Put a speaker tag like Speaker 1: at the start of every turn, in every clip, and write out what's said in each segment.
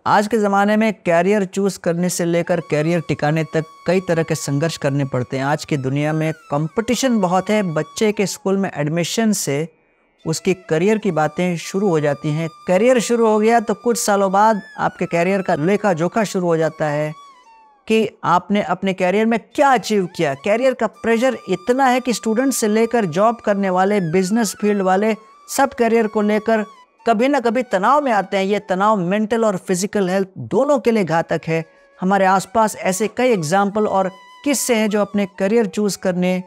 Speaker 1: आज के ज़माने में कैरियर चूज़ करने से लेकर कैरियर टिकाने तक कई तरह के संघर्ष करने पड़ते हैं। आज की दुनिया में कंपटीशन बहुत है। बच्चे के स्कूल में एडमिशन से उसकी करियर की बातें शुरू हो जाती हैं। करियर शुरू हो गया तो कुछ सालों बाद आपके कैरियर का लेखा जोखा शुरू हो जाता है कि आपने अपने कैरियर में क्या अचीव किया। कैरियर का प्रेशर इतना है कि स्टूडेंट से लेकर जॉब करने वाले, बिजनेस फील्ड वाले, सब कैरियर को लेकर कभी ना कभी तनाव में आते हैं। ये तनाव मेंटल और फिजिकल हेल्थ दोनों के लिए घातक है। हमारे आसपास ऐसे कई एग्जाम्पल और किस्से हैं जो अपने करियर चूज़ करने,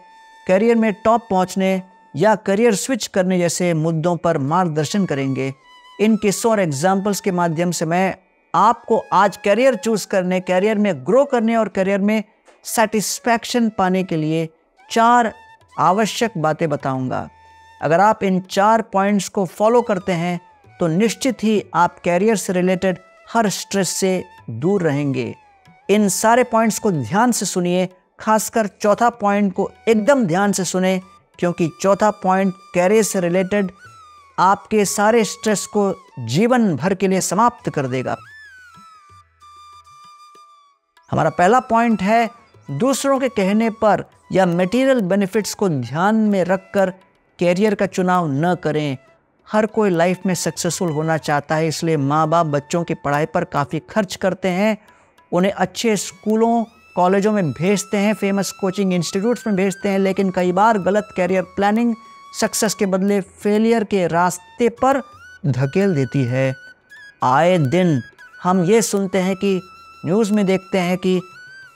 Speaker 1: करियर में टॉप पहुंचने या करियर स्विच करने जैसे मुद्दों पर मार्गदर्शन करेंगे। इन किस्सों और एग्जाम्पल्स के माध्यम से मैं आपको आज करियर चूज़ करने, करियर में ग्रो करने और करियर में सेटिस्फैक्शन पाने के लिए 4 आवश्यक बातें बताऊंगा। अगर आप इन 4 पॉइंट्स को फॉलो करते हैं तो निश्चित ही आप कैरियर से रिलेटेड हर स्ट्रेस से दूर रहेंगे। इन सारे पॉइंट्स को ध्यान से सुनिए, खासकर चौथा पॉइंट को एकदम ध्यान से सुने, क्योंकि चौथा पॉइंट कैरियर से रिलेटेड आपके सारे स्ट्रेस को जीवन भर के लिए समाप्त कर देगा। हमारा पहला पॉइंट है, दूसरों के कहने पर या मटेरियल बेनिफिट्स को ध्यान में रखकर कैरियर का चुनाव न करें। हर कोई लाइफ में सक्सेसफुल होना चाहता है, इसलिए माँ बाप बच्चों की पढ़ाई पर काफ़ी खर्च करते हैं, उन्हें अच्छे स्कूलों कॉलेजों में भेजते हैं, फेमस कोचिंग इंस्टीट्यूट्स में भेजते हैं, लेकिन कई बार गलत कैरियर प्लानिंग सक्सेस के बदले फेलियर के रास्ते पर धकेल देती है। आए दिन हम ये सुनते हैं कि न्यूज़ में देखते हैं कि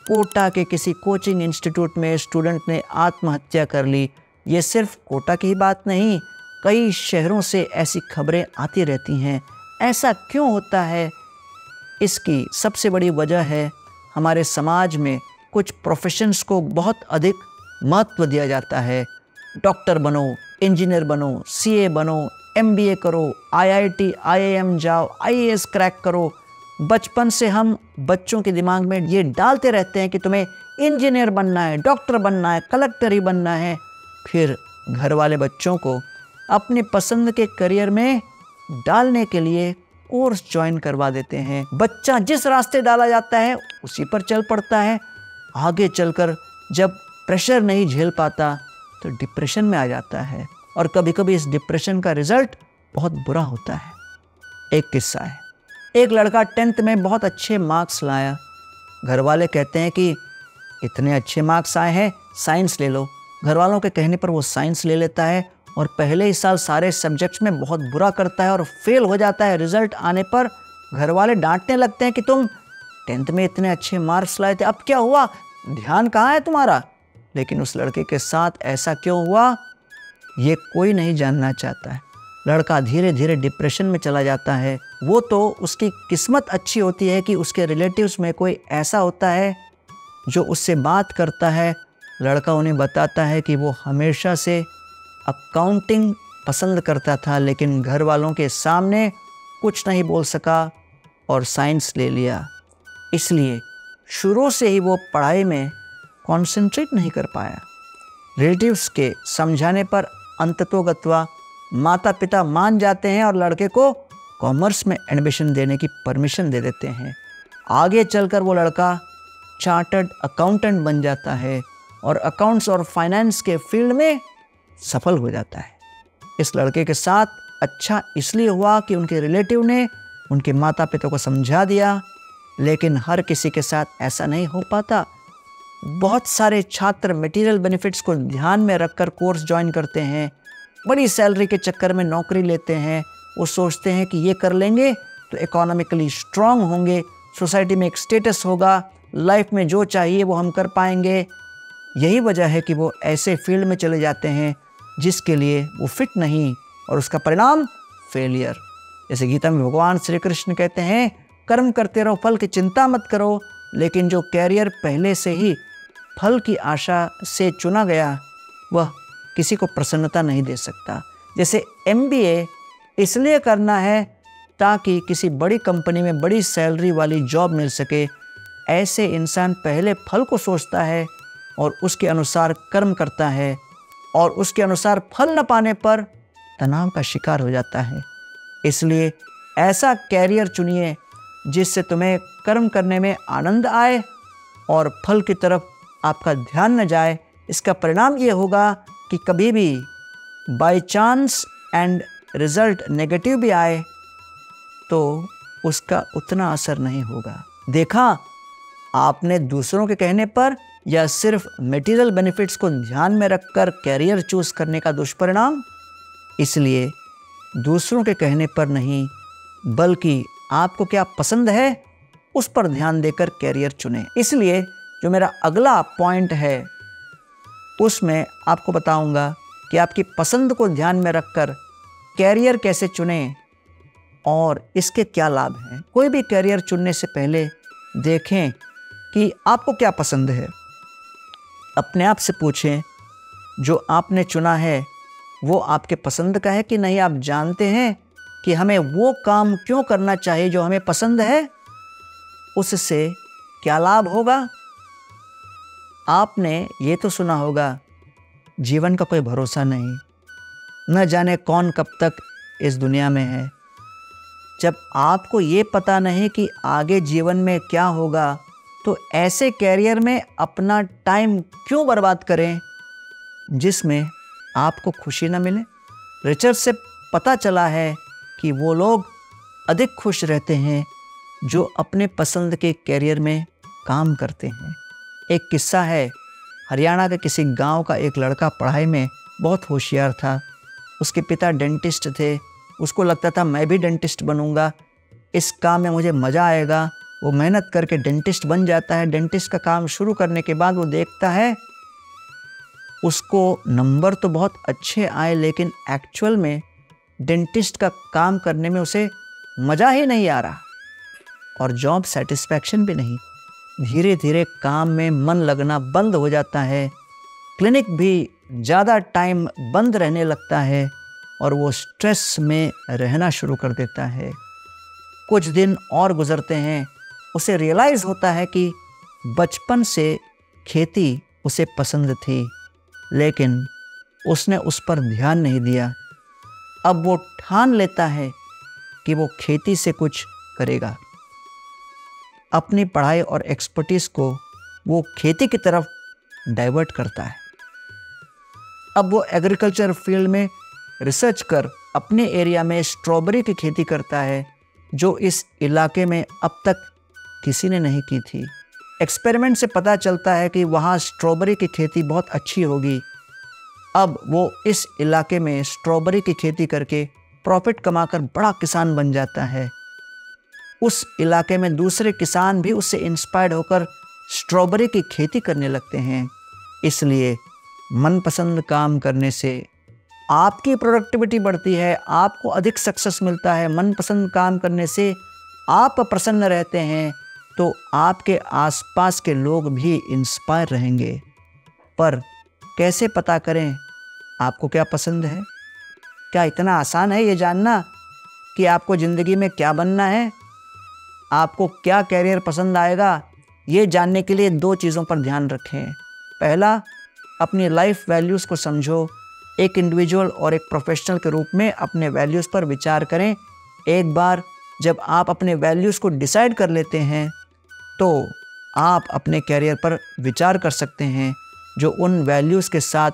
Speaker 1: कोटा के किसी कोचिंग इंस्टीट्यूट में स्टूडेंट ने आत्महत्या कर ली। ये सिर्फ कोटा की ही बात नहीं, कई शहरों से ऐसी खबरें आती रहती हैं। ऐसा क्यों होता है? इसकी सबसे बड़ी वजह है हमारे समाज में कुछ प्रोफेशंस को बहुत अधिक महत्व दिया जाता है। डॉक्टर बनो, इंजीनियर बनो, सीए बनो, एमबीए करो, आईआईटी, आईआईएम जाओ, आईएएस क्रैक करो। बचपन से हम बच्चों के दिमाग में ये डालते रहते हैं कि तुम्हें इंजीनियर बनना है, डॉक्टर बनना है, कलेक्टर ही बनना है। फिर घर वाले बच्चों को अपनी पसंद के करियर में डालने के लिए कोर्स ज्वाइन करवा देते हैं। बच्चा जिस रास्ते डाला जाता है उसी पर चल पड़ता है। आगे चलकर जब प्रेशर नहीं झेल पाता तो डिप्रेशन में आ जाता है, और कभी कभी इस डिप्रेशन का रिजल्ट बहुत बुरा होता है। एक किस्सा है, एक लड़का 10th में बहुत अच्छे मार्क्स लाया। घर वाले कहते हैं कि इतने अच्छे मार्क्स आए हैं, साइंस ले लो। घर वालों के कहने पर वो साइंस ले लेता है और पहले ही साल सारे सब्जेक्ट्स में बहुत बुरा करता है और फेल हो जाता है। रिजल्ट आने पर घर वाले डांटने लगते हैं कि तुम 10th में इतने अच्छे मार्क्स लाए थे, अब क्या हुआ, ध्यान कहाँ है तुम्हारा? लेकिन उस लड़के के साथ ऐसा क्यों हुआ, ये कोई नहीं जानना चाहता है। लड़का धीरे धीरे डिप्रेशन में चला जाता है। वो तो उसकी किस्मत अच्छी होती है कि उसके रिलेटिव्स में कोई ऐसा होता है जो उससे बात करता है। लड़का उन्हें बताता है कि वो हमेशा से अकाउंटिंग पसंद करता था, लेकिन घर वालों के सामने कुछ नहीं बोल सका और साइंस ले लिया। इसलिए शुरू से ही वो पढ़ाई में कंसंट्रेट नहीं कर पाया। रिलेटिव्स के समझाने पर अंततोगत्वा माता पिता मान जाते हैं और लड़के को कॉमर्स में एडमिशन देने की परमिशन दे देते हैं। आगे चलकर वो लड़का चार्टर्ड अकाउंटेंट बन जाता है और अकाउंट्स और फाइनेंस के फील्ड में सफल हो जाता है। इस लड़के के साथ अच्छा इसलिए हुआ कि उनके रिलेटिव ने उनके माता पिता को समझा दिया, लेकिन हर किसी के साथ ऐसा नहीं हो पाता। बहुत सारे छात्र मटेरियल बेनिफिट्स को ध्यान में रखकर कोर्स ज्वाइन करते हैं, बड़ी सैलरी के चक्कर में नौकरी लेते हैं। वो सोचते हैं कि ये कर लेंगे तो इकोनॉमिकली स्ट्रांग होंगे, सोसाइटी में एक स्टेटस होगा, लाइफ में जो चाहिए वो हम कर पाएंगे। यही वजह है कि वो ऐसे फील्ड में चले जाते हैं जिसके लिए वो फिट नहीं, और उसका परिणाम फेलियर। जैसे गीता में भगवान श्री कृष्ण कहते हैं, कर्म करते रहो, फल की चिंता मत करो। लेकिन जो कैरियर पहले से ही फल की आशा से चुना गया वह किसी को प्रसन्नता नहीं दे सकता। जैसे MBA इसलिए करना है ताकि किसी बड़ी कंपनी में बड़ी सैलरी वाली जॉब मिल सके। ऐसे इंसान पहले फल को सोचता है और उसके अनुसार कर्म करता है, और उसके अनुसार फल न पाने पर तनाव का शिकार हो जाता है। इसलिए ऐसा कैरियर चुनिए जिससे तुम्हें कर्म करने में आनंद आए और फल की तरफ आपका ध्यान न जाए। इसका परिणाम ये होगा कि कभी भी by chance and result negative भी आए तो उसका उतना असर नहीं होगा। देखा आपने दूसरों के कहने पर या सिर्फ मटेरियल बेनिफिट्स को ध्यान में रखकर कैरियर चूज करने का दुष्परिणाम। इसलिए दूसरों के कहने पर नहीं बल्कि आपको क्या पसंद है उस पर ध्यान देकर कैरियर चुनें। इसलिए जो मेरा अगला पॉइंट है उसमें आपको बताऊंगा कि आपकी पसंद को ध्यान में रखकर कैरियर कैसे चुनें और इसके क्या लाभ हैं। कोई भी कैरियर चुनने से पहले देखें कि आपको क्या पसंद है। अपने आप से पूछें जो आपने चुना है वो आपके पसंद का है कि नहीं। आप जानते हैं कि हमें वो काम क्यों करना चाहिए जो हमें पसंद है, उससे क्या लाभ होगा। आपने ये तो सुना होगा जीवन का कोई भरोसा नहीं, न जाने कौन कब तक इस दुनिया में है। जब आपको ये पता नहीं कि आगे जीवन में क्या होगा तो ऐसे कैरियर में अपना टाइम क्यों बर्बाद करें जिसमें आपको खुशी न मिले। रिसर्च से पता चला है कि वो लोग अधिक खुश रहते हैं जो अपने पसंद के कैरियर में काम करते हैं। एक किस्सा है, हरियाणा के किसी गांव का एक लड़का पढ़ाई में बहुत होशियार था। उसके पिता डेंटिस्ट थे। उसको लगता था मैं भी डेंटिस्ट बनूंगा, इस काम में मुझे मज़ा आएगा। वो मेहनत करके डेंटिस्ट बन जाता है। डेंटिस्ट का काम शुरू करने के बाद वो देखता है उसको नंबर तो बहुत अच्छे आए लेकिन एक्चुअल में डेंटिस्ट का काम करने में उसे मज़ा ही नहीं आ रहा और जॉब सेटिस्फैक्शन भी नहीं। धीरे धीरे काम में मन लगना बंद हो जाता है। क्लिनिक भी ज़्यादा टाइम बंद रहने लगता है और वो स्ट्रेस में रहना शुरू कर देता है। कुछ दिन और गुजरते हैं। उसे रियलाइज़ होता है कि बचपन से खेती उसे पसंद थी लेकिन उसने उस पर ध्यान नहीं दिया। अब वो ठान लेता है कि वो खेती से कुछ करेगा। अपनी पढ़ाई और एक्सपर्टीज़ को वो खेती की तरफ डाइवर्ट करता है। अब वो एग्रीकल्चर फील्ड में रिसर्च कर अपने एरिया में स्ट्रॉबेरी की खेती करता है जो इस इलाके में अब तक किसी ने नहीं की थी। एक्सपेरिमेंट से पता चलता है कि वहाँ स्ट्रॉबेरी की खेती बहुत अच्छी होगी। अब वो इस इलाके में स्ट्रॉबेरी की खेती करके प्रॉफिट कमाकर बड़ा किसान बन जाता है। उस इलाके में दूसरे किसान भी उससे इंस्पायर्ड होकर स्ट्रॉबेरी की खेती करने लगते हैं। इसलिए मनपसंद काम करने से आपकी प्रोडक्टिविटी बढ़ती है, आपको अधिक सक्सेस मिलता है। मनपसंद काम करने से आप प्रसन्न रहते हैं तो आपके आसपास के लोग भी इंस्पायर रहेंगे। पर कैसे पता करें आपको क्या पसंद है? क्या इतना आसान है ये जानना कि आपको ज़िंदगी में क्या बनना है? आपको क्या कैरियर पसंद आएगा? ये जानने के लिए दो चीज़ों पर ध्यान रखें। पहला, अपनी लाइफ वैल्यूज़ को समझो। एक इंडिविजुअल और एक प्रोफेशनल के रूप में अपने वैल्यूज़ पर विचार करें। एक बार जब आप अपने वैल्यूज़ को डिसाइड कर लेते हैं तो आप अपने कैरियर पर विचार कर सकते हैं जो उन वैल्यूज़ के साथ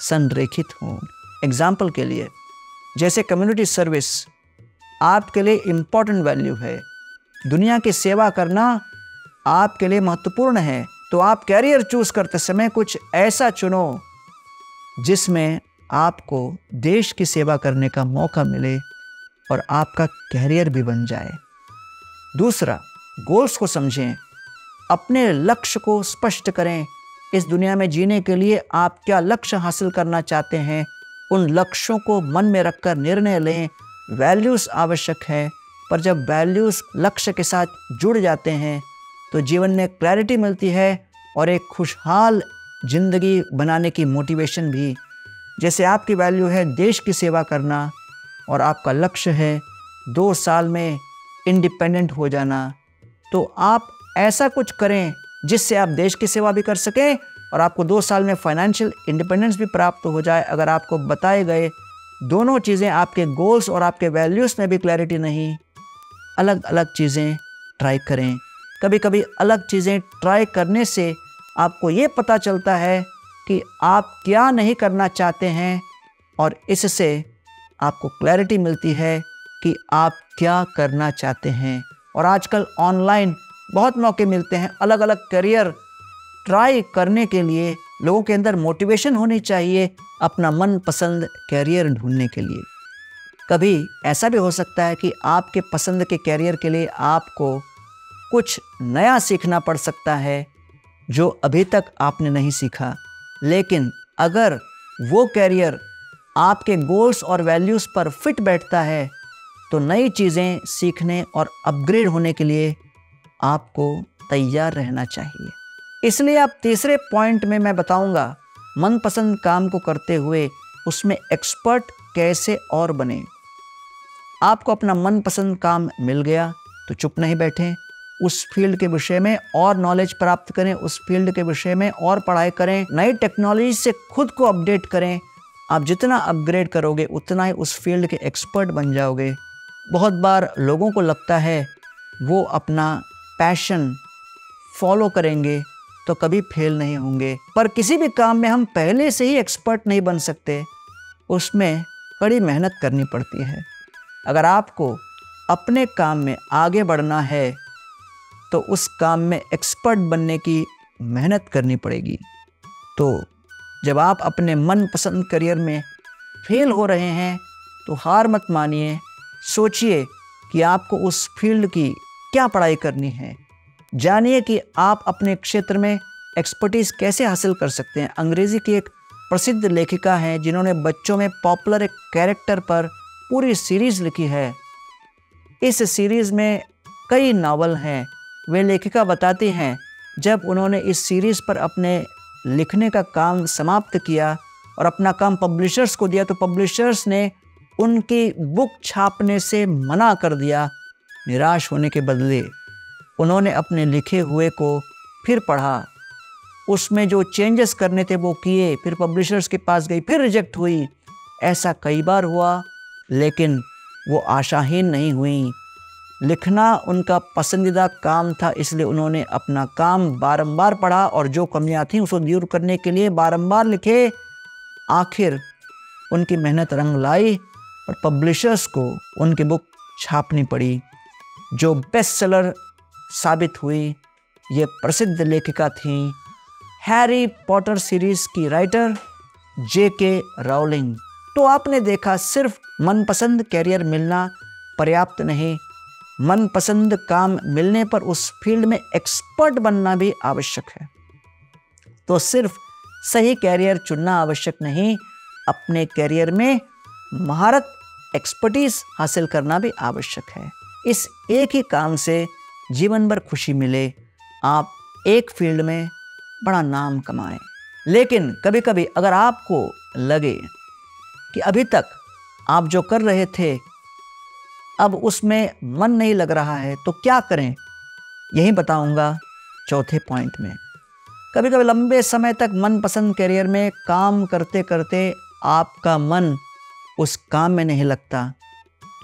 Speaker 1: संरेखित हों। एग्जाम्पल के लिए, जैसे कम्युनिटी सर्विस आपके लिए इम्पॉर्टेंट वैल्यू है, दुनिया की सेवा करना आपके लिए महत्वपूर्ण है, तो आप कैरियर चूज करते समय कुछ ऐसा चुनो जिसमें आपको देश की सेवा करने का मौका मिले और आपका कैरियर भी बन जाए। दूसरा, गोल्स को समझें, अपने लक्ष्य को स्पष्ट करें। इस दुनिया में जीने के लिए आप क्या लक्ष्य हासिल करना चाहते हैं, उन लक्ष्यों को मन में रखकर निर्णय लें। वैल्यूज़ आवश्यक है, पर जब वैल्यूज़ लक्ष्य के साथ जुड़ जाते हैं तो जीवन में क्लैरिटी मिलती है और एक खुशहाल ज़िंदगी बनाने की मोटिवेशन भी। जैसे आपकी वैल्यू है देश की सेवा करना और आपका लक्ष्य है 2 साल में इंडिपेंडेंट हो जाना, तो आप ऐसा कुछ करें जिससे आप देश की सेवा भी कर सकें और आपको 2 साल में फाइनेंशियल इंडिपेंडेंस भी प्राप्त हो जाए। अगर आपको बताए गए दोनों चीज़ें, आपके गोल्स और आपके वैल्यूज़ में भी क्लैरिटी नहीं, अलग अलग चीज़ें, ट्राई करें। कभी कभी अलग चीज़ें ट्राई करने से आपको ये पता चलता है कि आप क्या नहीं करना चाहते हैं, और इससे आपको क्लैरिटी मिलती है कि आप क्या करना चाहते हैं। और आजकल ऑनलाइन बहुत मौके मिलते हैं अलग अलग करियर ट्राई करने के लिए। लोगों के अंदर मोटिवेशन होनी चाहिए अपना मनपसंद करियर ढूंढने के लिए। कभी ऐसा भी हो सकता है कि आपके पसंद के करियर के लिए आपको कुछ नया सीखना पड़ सकता है जो अभी तक आपने नहीं सीखा। लेकिन अगर वो करियर आपके गोल्स और वैल्यूज़ पर फिट बैठता है तो नई चीज़ें सीखने और अपग्रेड होने के लिए आपको तैयार रहना चाहिए। इसलिए आप तीसरे पॉइंट में मैं बताऊंगा मनपसंद काम को करते हुए उसमें एक्सपर्ट कैसे और बने। आपको अपना मनपसंद काम मिल गया तो चुप नहीं बैठें, उस फील्ड के विषय में और नॉलेज प्राप्त करें, उस फील्ड के विषय में और पढ़ाई करें, नई टेक्नोलॉजी से खुद को अपडेट करें। आप जितना अपग्रेड करोगे उतना ही उस फील्ड के एक्सपर्ट बन जाओगे। बहुत बार लोगों को लगता है वो अपना पैशन फॉलो करेंगे तो कभी फेल नहीं होंगे, पर किसी भी काम में हम पहले से ही एक्सपर्ट नहीं बन सकते, उसमें कड़ी मेहनत करनी पड़ती है। अगर आपको अपने काम में आगे बढ़ना है तो उस काम में एक्सपर्ट बनने की मेहनत करनी पड़ेगी। तो जब आप अपने मनपसंद करियर में फेल हो रहे हैं तो हार मत मानिए, सोचिए कि आपको उस फील्ड की क्या पढ़ाई करनी है। जानिए कि आप अपने क्षेत्र में एक्सपर्टीज़ कैसे हासिल कर सकते हैं। अंग्रेज़ी की एक प्रसिद्ध लेखिका हैं जिन्होंने बच्चों में पॉपुलर एक कैरेक्टर पर पूरी सीरीज़ लिखी है। इस सीरीज़ में कई नावल हैं। वे लेखिका बताती हैं जब उन्होंने इस सीरीज़ पर अपने लिखने का काम समाप्त किया और अपना काम पब्लिशर्स को दिया तो पब्लिशर्स ने उनकी बुक छापने से मना कर दिया। निराश होने के बदले उन्होंने अपने लिखे हुए को फिर पढ़ा, उसमें जो चेंजेस करने थे वो किए, फिर पब्लिशर्स के पास गई, फिर रिजेक्ट हुई। ऐसा कई बार हुआ, लेकिन वो आशाहीन नहीं हुई। लिखना उनका पसंदीदा काम था, इसलिए उन्होंने अपना काम बारंबार पढ़ा और जो कमियां थीं उसको दूर करने के लिए बारंबार लिखे। आखिर उनकी मेहनत रंग लाई और पब्लिशर्स को उनकी बुक छापनी पड़ी जो बेस्ट सेलर साबित हुई। ये प्रसिद्ध लेखिका थी हैरी पॉटर सीरीज़ की राइटर J.K. राउलिंग। तो आपने देखा सिर्फ मनपसंद कैरियर मिलना पर्याप्त नहीं, मनपसंद काम मिलने पर उस फील्ड में एक्सपर्ट बनना भी आवश्यक है। तो सिर्फ सही कैरियर चुनना आवश्यक नहीं, अपने कैरियर में महारत एक्सपर्टीज हासिल करना भी आवश्यक है। इस एक ही काम से जीवन भर खुशी मिले, आप एक फील्ड में बड़ा नाम कमाएं। लेकिन कभी कभी अगर आपको लगे कि अभी तक आप जो कर रहे थे अब उसमें मन नहीं लग रहा है तो क्या करें, यही बताऊंगा चौथे पॉइंट में। कभी कभी लंबे समय तक मनपसंद करियर में काम करते करते आपका मन उस काम में नहीं लगता,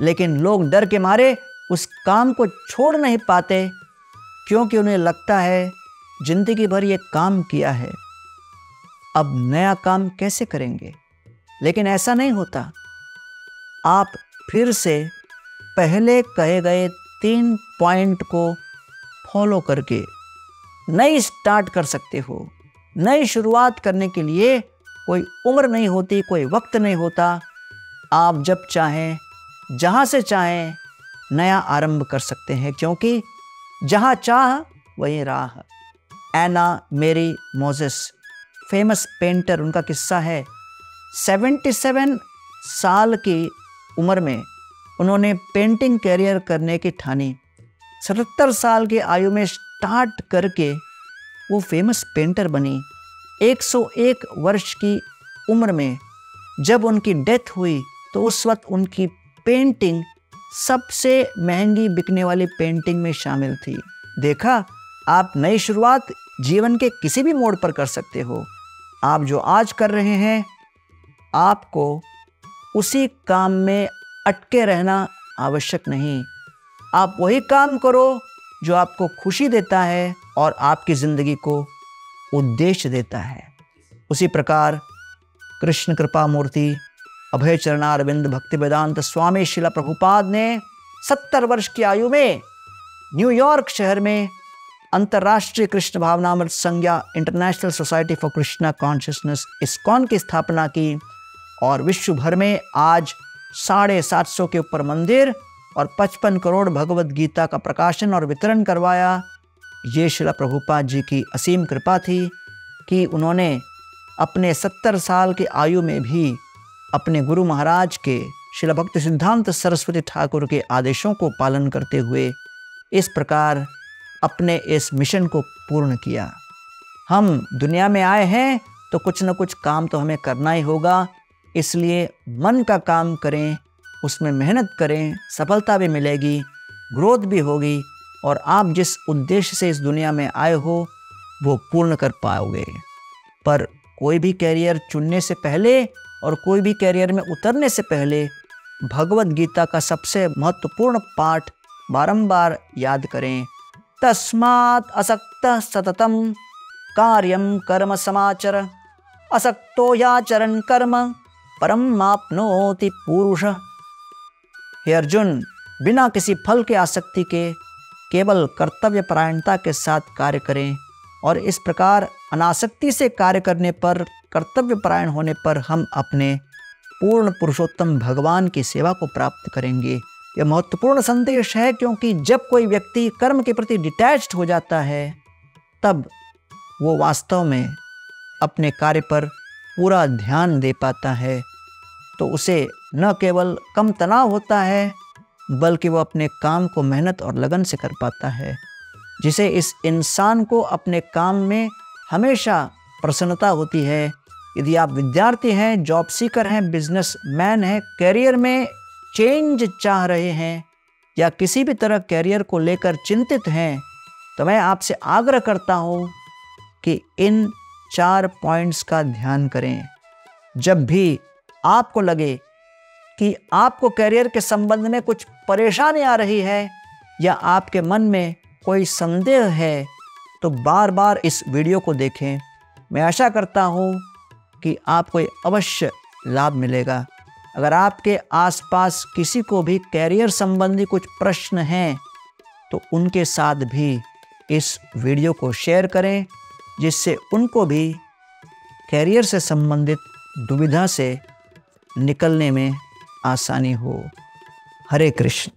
Speaker 1: लेकिन लोग डर के मारे उस काम को छोड़ नहीं पाते क्योंकि उन्हें लगता है जिंदगी भर ये काम किया है, अब नया काम कैसे करेंगे। लेकिन ऐसा नहीं होता। आप फिर से पहले कहे गए 3 पॉइंट को फॉलो करके नई स्टार्ट कर सकते हो। नई शुरुआत करने के लिए कोई उम्र नहीं होती, कोई वक्त नहीं होता। आप जब चाहें जहाँ से चाहें नया आरंभ कर सकते हैं, क्योंकि जहाँ चाह वहीं राह। एना मेरी मोजेस फेमस पेंटर, उनका किस्सा है 77 साल की उम्र में उन्होंने पेंटिंग कैरियर करने की ठानी। 77 साल की आयु में स्टार्ट करके वो फेमस पेंटर बनी। 101 वर्ष की उम्र में जब उनकी डेथ हुई तो उस वक्त उनकी पेंटिंग सबसे महंगी बिकने वाली पेंटिंग में शामिल थी। देखा, आप नई शुरुआत जीवन के किसी भी मोड़ पर कर सकते हो। आप जो आज कर रहे हैं, आपको उसी काम में अटके रहना आवश्यक नहीं। आप वही काम करो जो आपको खुशी देता है और आपकी ज़िंदगी को उद्देश्य देता है। उसी प्रकार कृष्ण कृपा मूर्ति अभय चरणारविंद भक्ति वेदांत स्वामी शिला प्रभुपाद ने 70 वर्ष की आयु में न्यूयॉर्क शहर में अंतर्राष्ट्रीय कृष्ण भावनामृत संज्ञा international society for Krishna consciousness ISKCON की स्थापना की और विश्व भर में आज 750 के ऊपर मंदिर और 55 करोड़ भगवत गीता का प्रकाशन और वितरण करवाया। ये शिला प्रभुपाद जी की असीम कृपा थी कि उन्होंने अपने 70 साल की आयु में भी अपने गुरु महाराज के शिला भक्ति सिद्धांत सरस्वती ठाकुर के आदेशों को पालन करते हुए इस प्रकार अपने इस मिशन को पूर्ण किया। हम दुनिया में आए हैं तो कुछ न कुछ काम तो हमें करना ही होगा, इसलिए मन का काम करें, उसमें मेहनत करें, सफलता भी मिलेगी, ग्रोथ भी होगी और आप जिस उद्देश्य से इस दुनिया में आए हो वो पूर्ण कर पाओगे। पर कोई भी कैरियर चुनने से पहले और कोई भी कैरियर में उतरने से पहले भगवत गीता का सबसे महत्वपूर्ण पाठ बारंबार याद करें। तस्मात् असक्तः सततं कार्यं कर्म समाचर, असक्तो याचरन् कर्म परमाप्नोति पुरुषः। हे अर्जुन, बिना किसी फल के आसक्ति के केवल कर्तव्य परायणता के साथ कार्य करें और इस प्रकार अनासक्ति से कार्य करने पर, कर्तव्य परायण होने पर हम अपने पूर्ण पुरुषोत्तम भगवान की सेवा को प्राप्त करेंगे। यह महत्वपूर्ण संदेश है क्योंकि जब कोई व्यक्ति कर्म के प्रति डिटैच्ड हो जाता है तब वो वास्तव में अपने कार्य पर पूरा ध्यान दे पाता है, तो उसे न केवल कम तनाव होता है बल्कि वो अपने काम को मेहनत और लगन से कर पाता है, जिसे इस इंसान को अपने काम में हमेशा प्रसन्नता होती है। यदि आप विद्यार्थी हैं, जॉब सीकर हैं, बिजनेसमैन हैं, कैरियर में चेंज चाह रहे हैं या किसी भी तरह कैरियर को लेकर चिंतित हैं, तो मैं आपसे आग्रह करता हूँ कि इन 4 पॉइंट्स का ध्यान करें। जब भी आपको लगे कि आपको कैरियर के संबंध में कुछ परेशानी आ रही है या आपके मन में कोई संदेह है, तो बार बार इस वीडियो को देखें। मैं आशा करता हूँ कि आपको अवश्य लाभ मिलेगा। अगर आपके आसपास किसी को भी कैरियर संबंधी कुछ प्रश्न हैं तो उनके साथ भी इस वीडियो को शेयर करें, जिससे उनको भी कैरियर से संबंधित दुविधा से निकलने में आसानी हो। हरे कृष्ण।